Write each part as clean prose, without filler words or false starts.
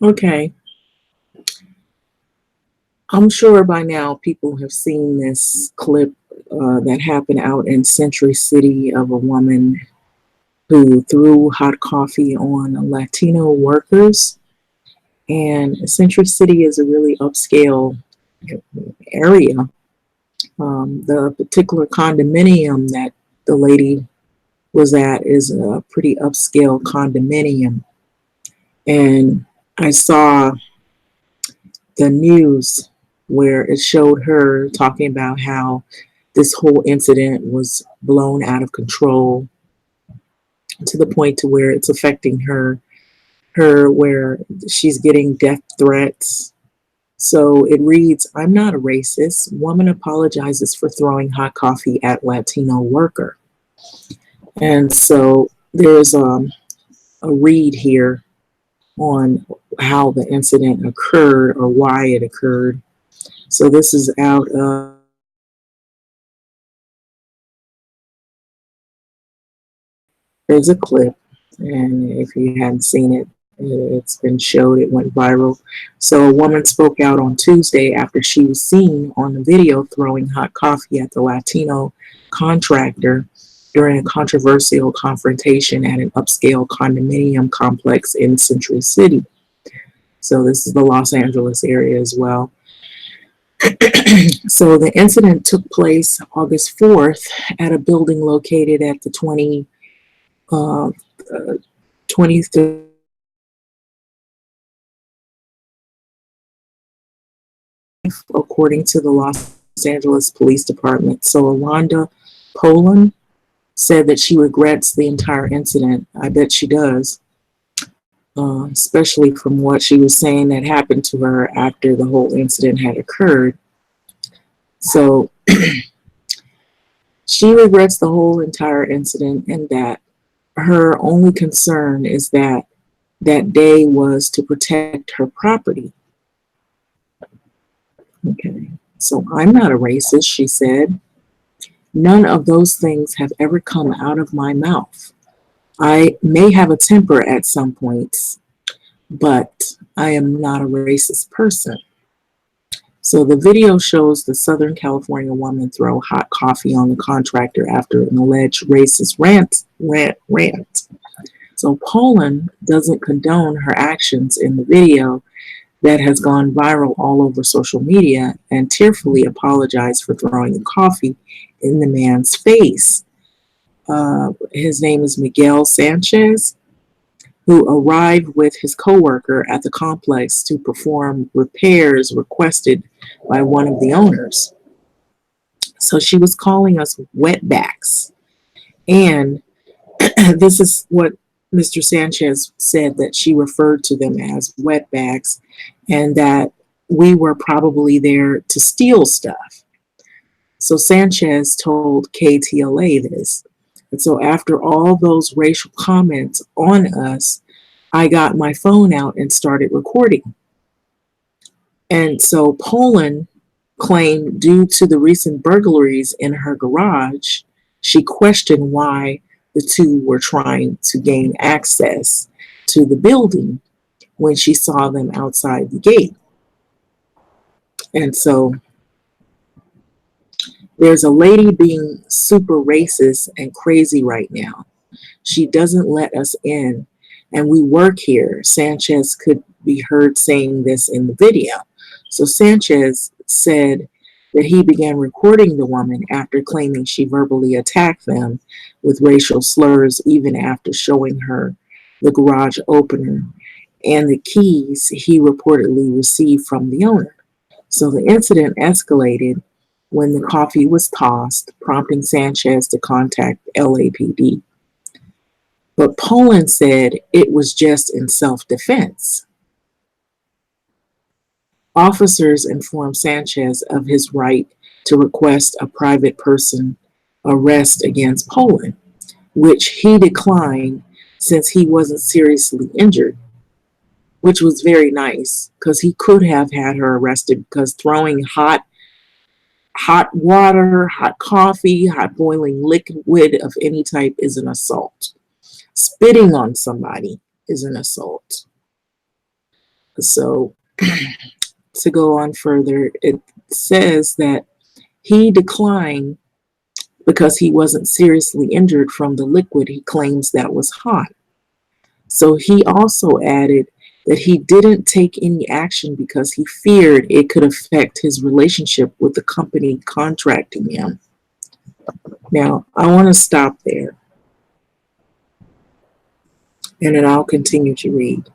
Okay, I'm sure by now people have seen this clip that happened out in Century City of a woman who threw hot coffee on Latino workers. And Century City is a really upscale area. The particular condominium that the lady was at is a pretty upscale condominium. And I saw the news where it showed her talking about how this whole incident was blown out of control to the point to where it's affecting her where she's getting death threats. So it reads, I'm not a racist. Woman apologizes for throwing hot coffee at Latino worker. And so there's a read here on how the incident occurred or why it occurred. So this is out of there's a clip, and if you hadn't seen it, it's been showed, it went viral. So a woman spoke out on Tuesday after she was seen on the video throwing hot coffee at the Latino contractor during a controversial confrontation at an upscale condominium complex in Century City. So this is the Los Angeles area as well. So the incident took place August 4th at a building located at the 23rd, according to the Los Angeles Police Department. So Alonda Poland said that she regrets the entire incident. I bet she does, especially from what she was saying that happened to her after the whole incident had occurred. So she regrets the whole entire incident and that her only concern is that that day was to protect her property. Okay, so I'm not a racist, she said. None of those things have ever come out of my mouth. I may have a temper at some points, but I am not a racist person. So the video shows the Southern California woman throw hot coffee on the contractor after an alleged racist rant. So Poland doesn't condone her actions in the video that has gone viral all over social media and tearfully apologized for throwing the coffee in the man's face. His name is Miguel Sanchez, who arrived with his coworker at the complex to perform repairs requested by one of the owners. So she was calling us wetbacks. And this is what Mr. Sanchez said, that she referred to them as wetbacks and that we were probably there to steal stuff. So Sanchez told KTLA this. And so after all those racial comments on us, I got my phone out and started recording. And so Poland claimed due to the recent burglaries in her garage, she questioned why the two were trying to gain access to the building when she saw them outside the gate. And so there's a lady being super racist and crazy right now. She doesn't let us in, and we work here. Sanchez could be heard saying this in the video. So Sanchez said that he began recording the woman after claiming she verbally attacked them with racial slurs, even after showing her the garage opener and the keys he reportedly received from the owner. So the incident escalated when the coffee was tossed, prompting Sanchez to contact LAPD. But Poland said it was just in self-defense. Officers informed Sanchez of his right to request a private person arrest against Poland, which he declined since he wasn't seriously injured, which was very nice because he could have had her arrested because throwing hot water, hot coffee, hot boiling liquid of any type is an assault. Spitting on somebody is an assault. So to go on further, it says that he declined because he wasn't seriously injured from the liquid he claims that was hot. So he also added that he didn't take any action because he feared it could affect his relationship with the company contracting him. Now, I want to stop there and then I'll continue to read.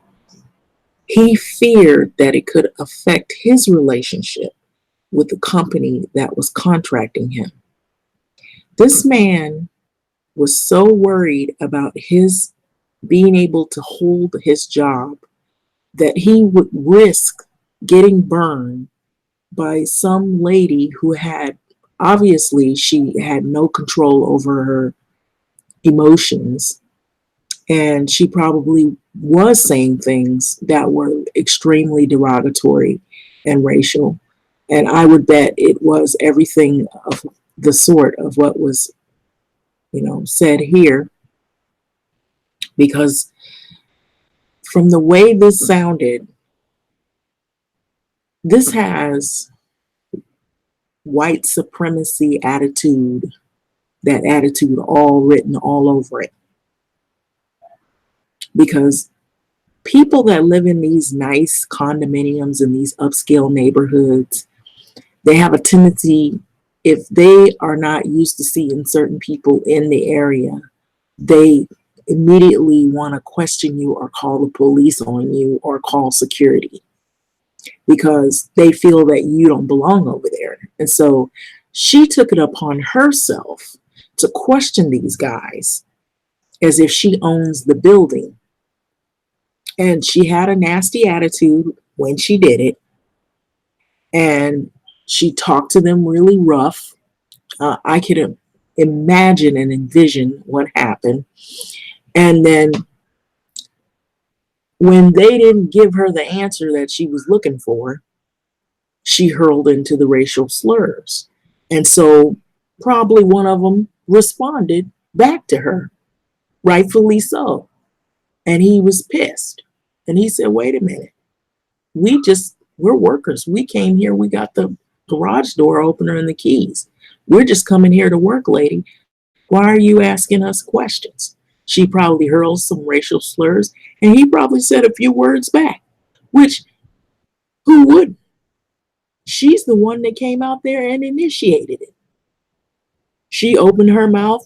He feared that it could affect his relationship with the company that was contracting him. This man was so worried about his being able to hold his job that he would risk getting burned by some lady who had obviously she had no control over her emotions, and she probably was saying things that were extremely derogatory and racial, and I would bet it was everything of the sort of what was said here, because from the way this sounded, this has white supremacy attitude, that attitude all written all over it. Because people that live in these nice condominiums in these upscale neighborhoods, they have a tendency, if they are not used to seeing certain people in the area, they immediately want to question you or call the police on you or call security because they feel that you don't belong over there. And so she took it upon herself to question these guys as if she owns the building. And she had a nasty attitude when she did it. And she talked to them really rough. I could imagine and envision what happened. And then when they didn't give her the answer that she was looking for, she hurled into the racial slurs. And so probably one of them responded back to her, rightfully so. And he was pissed. And he said, wait a minute, we're workers. We came here, we got the garage door opener and the keys. We're just coming here to work, lady. Why are you asking us questions? She probably hurled some racial slurs, and he probably said a few words back, which who wouldn't? She's the one that came out there and initiated it. She opened her mouth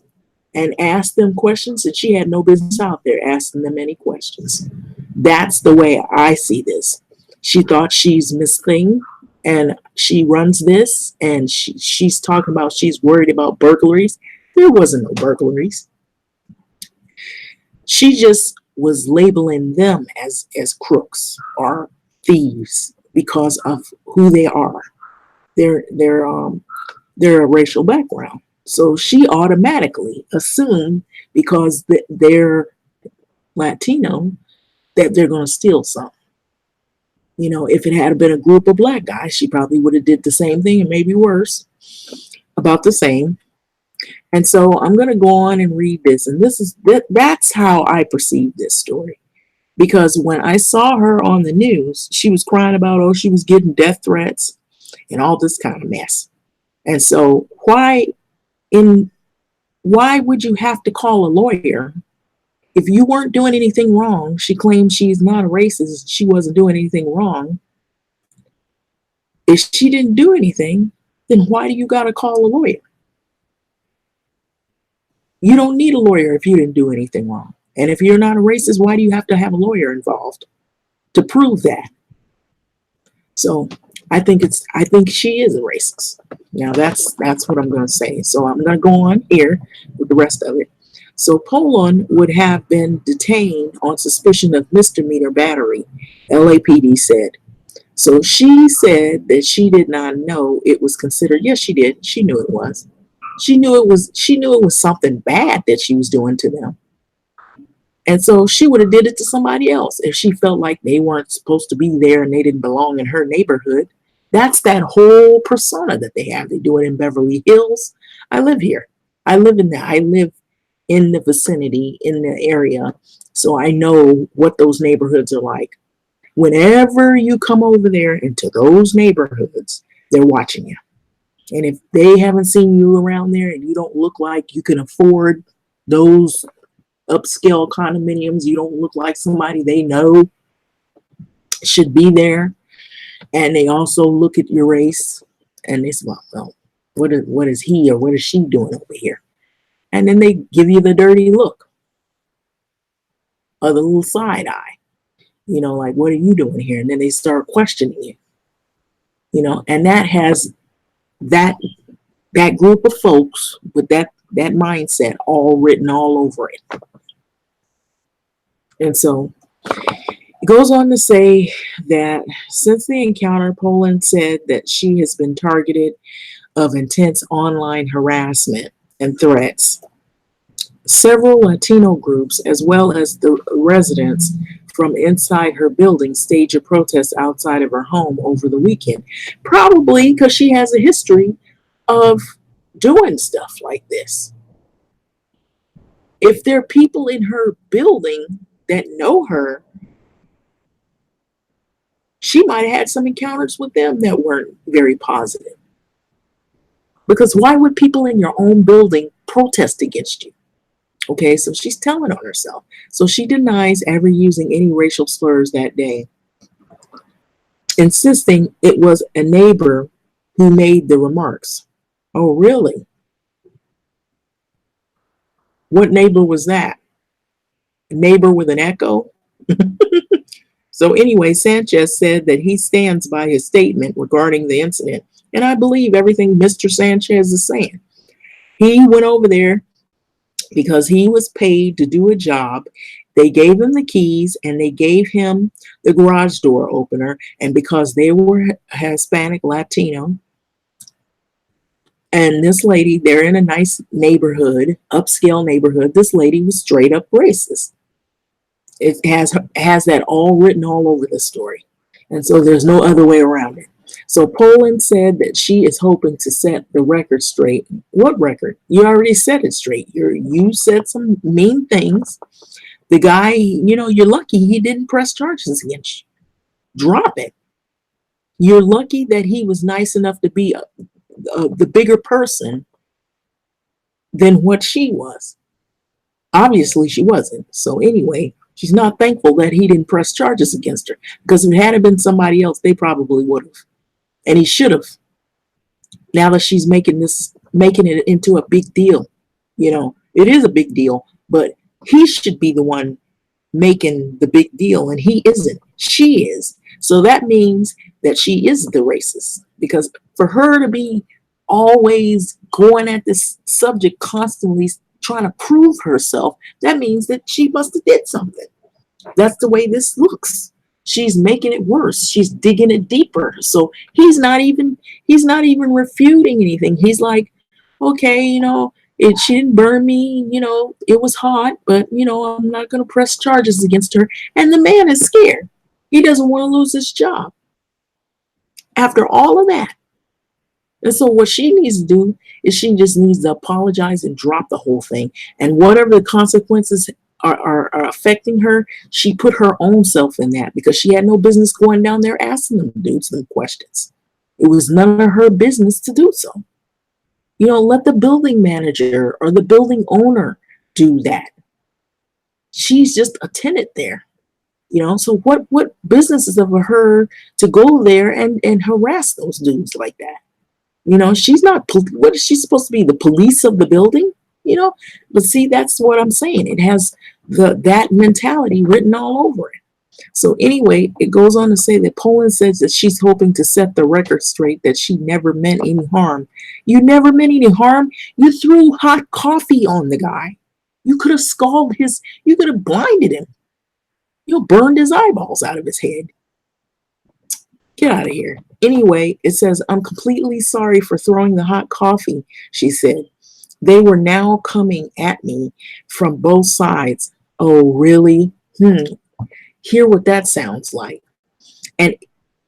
and asked them questions that she had no business out there asking them any questions. That's the way I see this. She thought she's Miss Thing and she runs this, and she's talking about she's worried about burglaries. There wasn't no burglaries. She just was labeling them as crooks or thieves because of who they are. They're a racial background. So she automatically assumed because they're Latino that they're going to steal something. If it had been a group of black guys, she probably would have did the same thing and maybe worse, about the same. And so I'm going to go on and read this. And that's how I perceive this story. Because when I saw her on the news, she was crying about, she was getting death threats and all this kind of mess. And so why would you have to call a lawyer if you weren't doing anything wrong? She claims she's not a racist. She wasn't doing anything wrong. If she didn't do anything, then why do you got to call a lawyer? You don't need a lawyer if you didn't do anything wrong. And if you're not a racist, why do you have to have a lawyer involved to prove that? So I think she is a racist. Now that's what I'm going to say. So I'm going to go on here with the rest of it. So Poland would have been detained on suspicion of misdemeanor battery, LAPD said. So she said that she did not know it was considered. Yes, she did. She knew it was. She knew it was something bad that she was doing to them. And so she would have did it to somebody else if she felt like they weren't supposed to be there and they didn't belong in her neighborhood. That's that whole persona that they have. They do it in Beverly Hills. I live here. I live in the vicinity, in the area. So I know what those neighborhoods are like. Whenever you come over there into those neighborhoods, they're watching you. And if they haven't seen you around there and you don't look like you can afford those upscale condominiums, you don't look like somebody they know should be there, and they also look at your race and they say, well, what is he or what is she doing over here? And then they give you the dirty look or the little side eye, like, what are you doing here? And then they start questioning you, and that that group of folks with that mindset all written all over it. And so it goes on to say that since the encounter, Poland said that she has been targeted of intense online harassment and threats. Several Latino groups, as well as the residents from inside her building, staged a protest outside of her home over the weekend, probably because she has a history of doing stuff like this. If there are people in her building that know her, she might have had some encounters with them that weren't very positive. Because why would people in your own building protest against you? Okay, so she's telling on herself. So she denies ever using any racial slurs that day, insisting it was a neighbor who made the remarks. Oh, really? What neighbor was that? A neighbor with an echo? So anyway, Sanchez said that he stands by his statement regarding the incident. And I believe everything Mr. Sanchez is saying. He went over there because he was paid to do a job. They gave him the keys and they gave him the garage door opener. And because they were Hispanic, Latino, and this lady, they're in a nice neighborhood, upscale neighborhood, this lady was straight up racist. It has that all written all over the story. And so there's no other way around it. So Poland said that she is hoping to set the record straight. What record? You already set it straight. You said some mean things. The guy, you're lucky he didn't press charges against you. Drop it. You're lucky that he was nice enough to be the bigger person than what she was. Obviously, she wasn't. So anyway, she's not thankful that he didn't press charges against her, because if it had been somebody else, they probably would have. And he should have. Now that she's making it into a big deal, it is a big deal, but he should be the one making the big deal, and he isn't. She is. So that means that she is the racist, because for her to be always going at this subject constantly trying to prove herself, that means that she must have did something. That's the way this looks. She's making it worse. She's digging it deeper. So he's not even refuting anything. He's like, okay, she didn't burn me, it was hot, but I'm not going to press charges against her. And the man is scared. He doesn't want to lose his job after all of that. And so what she needs to do is she just needs to apologize and drop the whole thing. And whatever the consequences are affecting her, she put her own self in that, because she had no business going down there asking them dudes some questions. It was none of her business to do so. Let the building manager or the building owner do that. She's just a tenant there. So what business is of her to go there and harass those dudes like that? She's not, what is she supposed to be, the police of the building? But see, that's what I'm saying. It has that mentality written all over it. So anyway, it goes on to say that Poland says that she's hoping to set the record straight, that she never meant any harm. You never meant any harm. You threw hot coffee on the guy. You could have you could have blinded him. Burned his eyeballs out of his head. Get out of here. Anyway, it says, I'm completely sorry for throwing the hot coffee, she said. They were now coming at me from both sides. Oh, really? Hear what that sounds like. And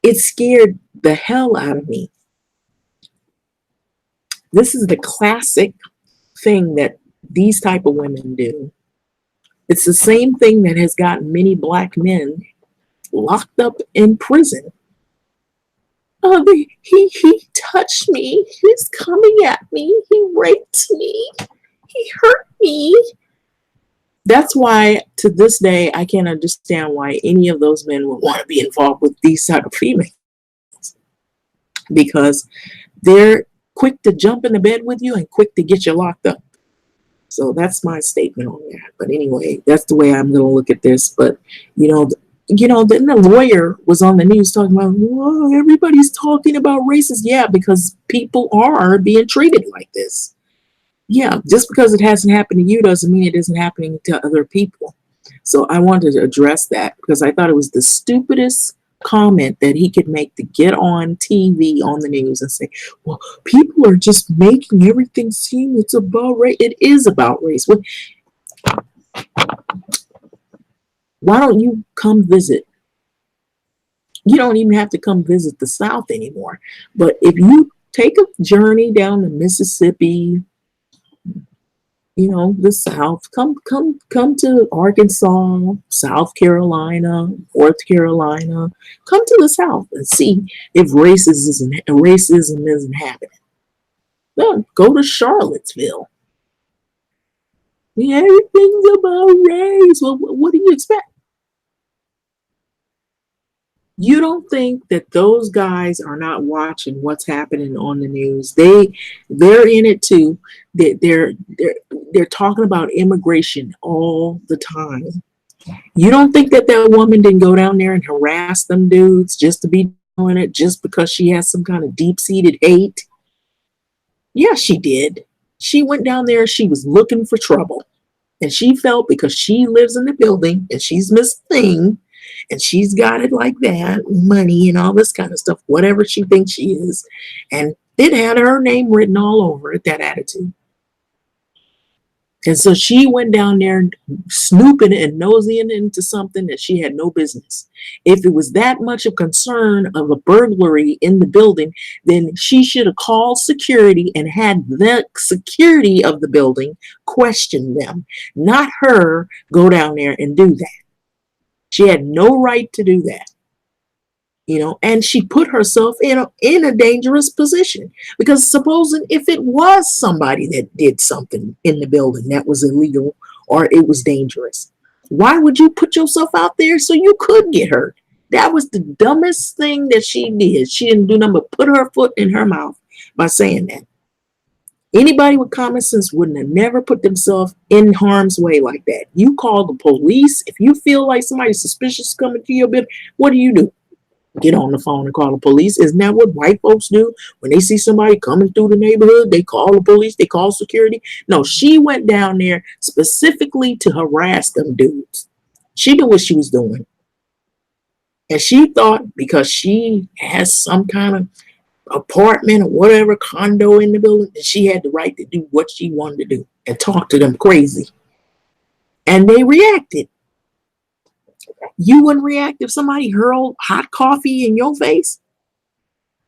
it scared the hell out of me. This is the classic thing that these type of women do. It's the same thing that has gotten many black men locked up in prison. He touched me. He's coming at me. He raped me. He hurt me. That's why to this day I can't understand why any of those men would want to be involved with these type of females, because they're quick to jump in the bed with you and quick to get you locked up. So that's my statement on that. But anyway, that's the way I'm going to look at this. But then the lawyer was on the news talking about, whoa, everybody's talking about races. Yeah, because people are being treated like this. Yeah, just because it hasn't happened to you doesn't mean it isn't happening to other people. So I wanted to address that because I thought it was the stupidest comment that he could make to get on TV on the news and say, well, people are just making everything seem it's about race. It is about race. Why don't you come visit? You don't even have to come visit the South anymore. But if you take a journey down the Mississippi, the South, come to Arkansas, South Carolina, North Carolina, come to the South and see if racism isn't happening. Then go to Charlottesville. Yeah, everything's about race. Well, what do you expect? You don't think that those guys are not watching what's happening on the news? They're in it too. They're talking about immigration all the time. You don't think that woman didn't go down there and harass them dudes just to be doing it just because she has some kind of deep-seated hate? Yeah, she did. She went down there, she was looking for trouble. And she felt because she lives in the building and she's Miss Thing and she's got it like that, money and all this kind of stuff, whatever she thinks she is. And it had her name written all over it, that attitude. And so she went down there snooping and nosing into something that she had no business. If it was that much of concern of a burglary in the building, then she should have called security and had the security of the building question them, not her go down there and do that. She had no right to do that. And she put herself in a dangerous position, because supposing if it was somebody that did something in the building that was illegal or it was dangerous, why would you put yourself out there so you could get hurt? That was the dumbest thing that she did. She didn't do nothing but put her foot in her mouth by saying that. Anybody with common sense wouldn't have never put themselves in harm's way like that. You call the police. If you feel like somebody's suspicious coming to your building, what do? Get on the phone and call the police. Isn't that what white folks do? When they see somebody coming through the neighborhood, they call the police, they call security. No, she went down there specifically to harass them dudes. She knew what she was doing. And she thought because she has some kind of apartment or whatever, condo in the building, that she had the right to do what she wanted to do and talk to them crazy. And they reacted. You wouldn't react if somebody hurled hot coffee in your face?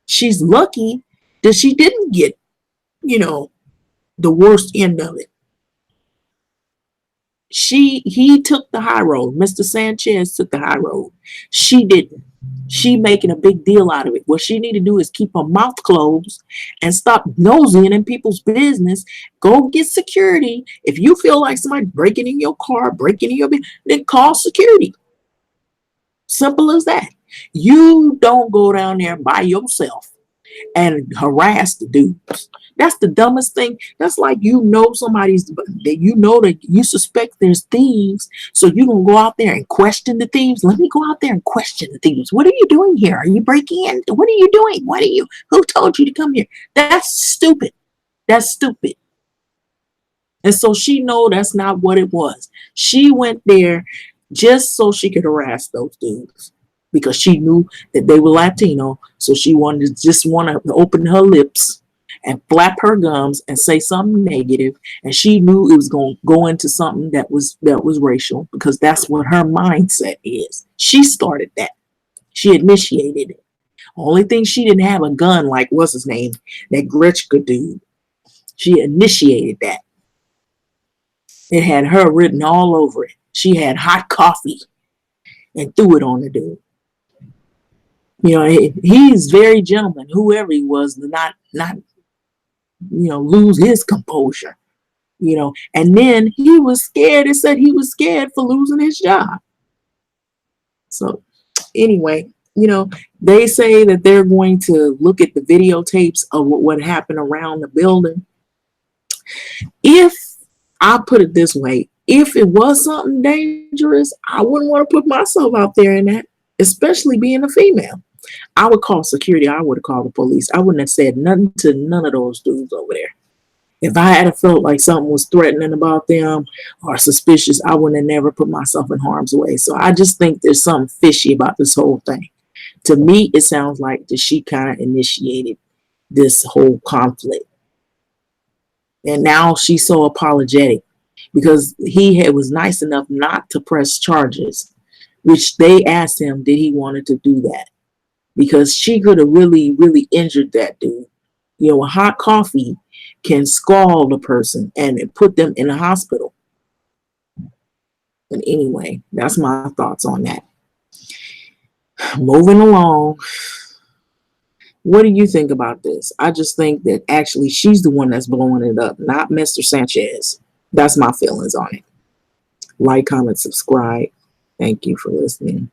She's lucky that she didn't get, the worst end of it. He took the high road. Mr. Sanchez took the high road. She didn't. She making a big deal out of it. What she need to do is keep her mouth closed and stop nosing in people's business. Go get security. If you feel like somebody breaking in your car, breaking in your business, then call security. Simple as that. You don't go down there by yourself and harass the dudes. That's the dumbest thing. That's like somebody's that you suspect there's thieves, so you gonna go out there and question the thieves. Let me go out there and question the thieves. What are you doing here? Are you breaking in? What are you doing? Who told you to come here? That's stupid. That's stupid. And so she know that's not what it was. She went there just so she could harass those dudes, because she knew that they were Latino. So she want to open her lips and flap her gums and say something negative. And she knew it was going to go into something that was racial, because that's what her mindset is. She started that. She initiated it. Only thing, she didn't have a gun like what's his name, that Gretschka dude. She initiated that. It had her written all over it. She had hot coffee and threw it on the dude. You know, he's very gentleman, whoever he was, not lose his composure. And then he was scared. It said he was scared for losing his job. So anyway, they say that they're going to look at the videotapes of what happened around the building. If I put it this way, if it was something dangerous, I wouldn't want to put myself out there in that, especially being a female. I would call security. I would have called the police. I wouldn't have said nothing to none of those dudes over there. If I had felt like something was threatening about them or suspicious, I wouldn't have never put myself in harm's way. So I just think there's something fishy about this whole thing. To me, it sounds like that she kind of initiated this whole conflict. And now she's so apologetic because he was nice enough not to press charges, which they asked him, did he wanted to do that? Because she could have really, really injured that dude. Hot coffee can scald a person and put them in a hospital. But anyway, that's my thoughts on that. Moving along. What do you think about this? I just think that actually she's the one that's blowing it up, not Mr. Sanchez. That's my feelings on it. Like, comment, subscribe. Thank you for listening.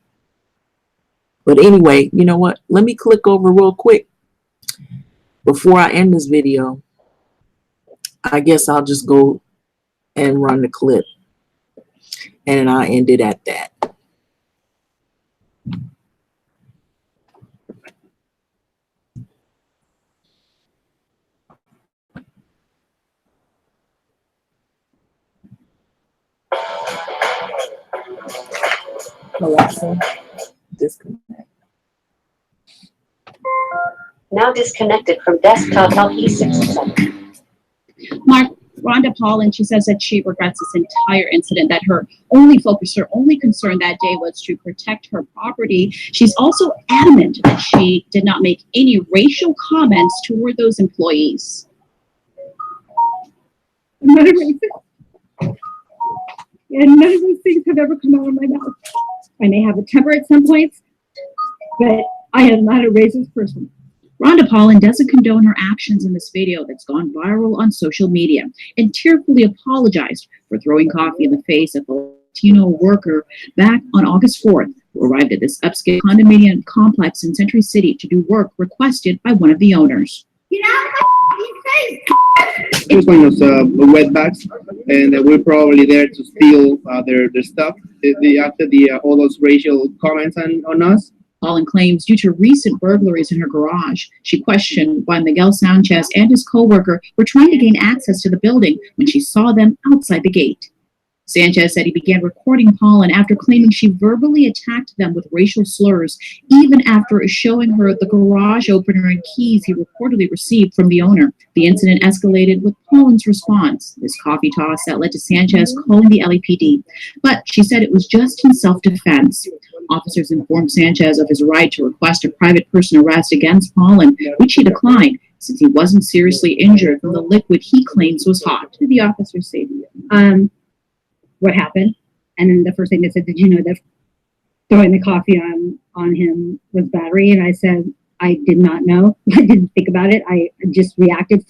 But anyway, you know what? Let me click over real quick before I end this video. I guess I'll just go and run the clip. And then I'll end it at that. Alexa, disconnect. Now disconnected from desktop LP67. Mark, Rhonda Paulin, she says that she regrets this entire incident, that her only focus, her only concern that day was to protect her property. She's also adamant that she did not make any racial comments toward those employees. I'm not a racist. And none of those things have ever come out of my mouth. I may have a temper at some points, but I am not a racist person. Rhonda Paulin doesn't condone her actions in this video that's gone viral on social media and tearfully apologized for throwing coffee in the face of a Latino worker back on August 4th, who arrived at this upscale condominium complex in Century City to do work requested by one of the owners. Get out of my face! Two kind of wetbacks, and we're probably there to steal their stuff. After all those racial comments on us. Paulin claims due to recent burglaries in her garage, she questioned why Miguel Sanchez and his co-worker were trying to gain access to the building when she saw them outside the gate. Sanchez said he began recording Paulin after claiming she verbally attacked them with racial slurs, even after showing her the garage opener and keys he reportedly received from the owner. The incident escalated with Paulin's response, this coffee toss that led to Sanchez calling the LAPD. But she said it was just in self-defense. Officers informed Sanchez of his right to request a private person arrest against Paulin, which he declined, since he wasn't seriously injured from the liquid he claims was hot. To the officers say to you, what happened? And then the first thing they said, did you know that throwing the coffee on him was battery? And I said, I did not know. I didn't think about it. I just reacted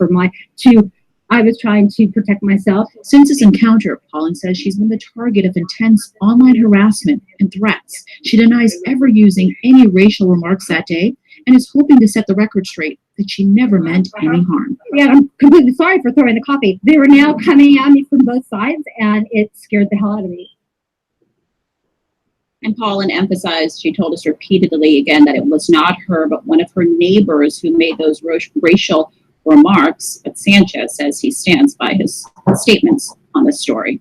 I was trying to protect myself. Since this encounter, Paulin says she's been the target of intense online harassment and threats. She denies ever using any racial remarks that day and is hoping to set the record straight that she never meant any harm. Yeah, I'm completely sorry for throwing the coffee. They were now coming at me from both sides, and it scared the hell out of me. And Paulin emphasized, she told us repeatedly again, that it was not her, but one of her neighbors who made those racial remarks. But Sanchez says he stands by his statements on this story.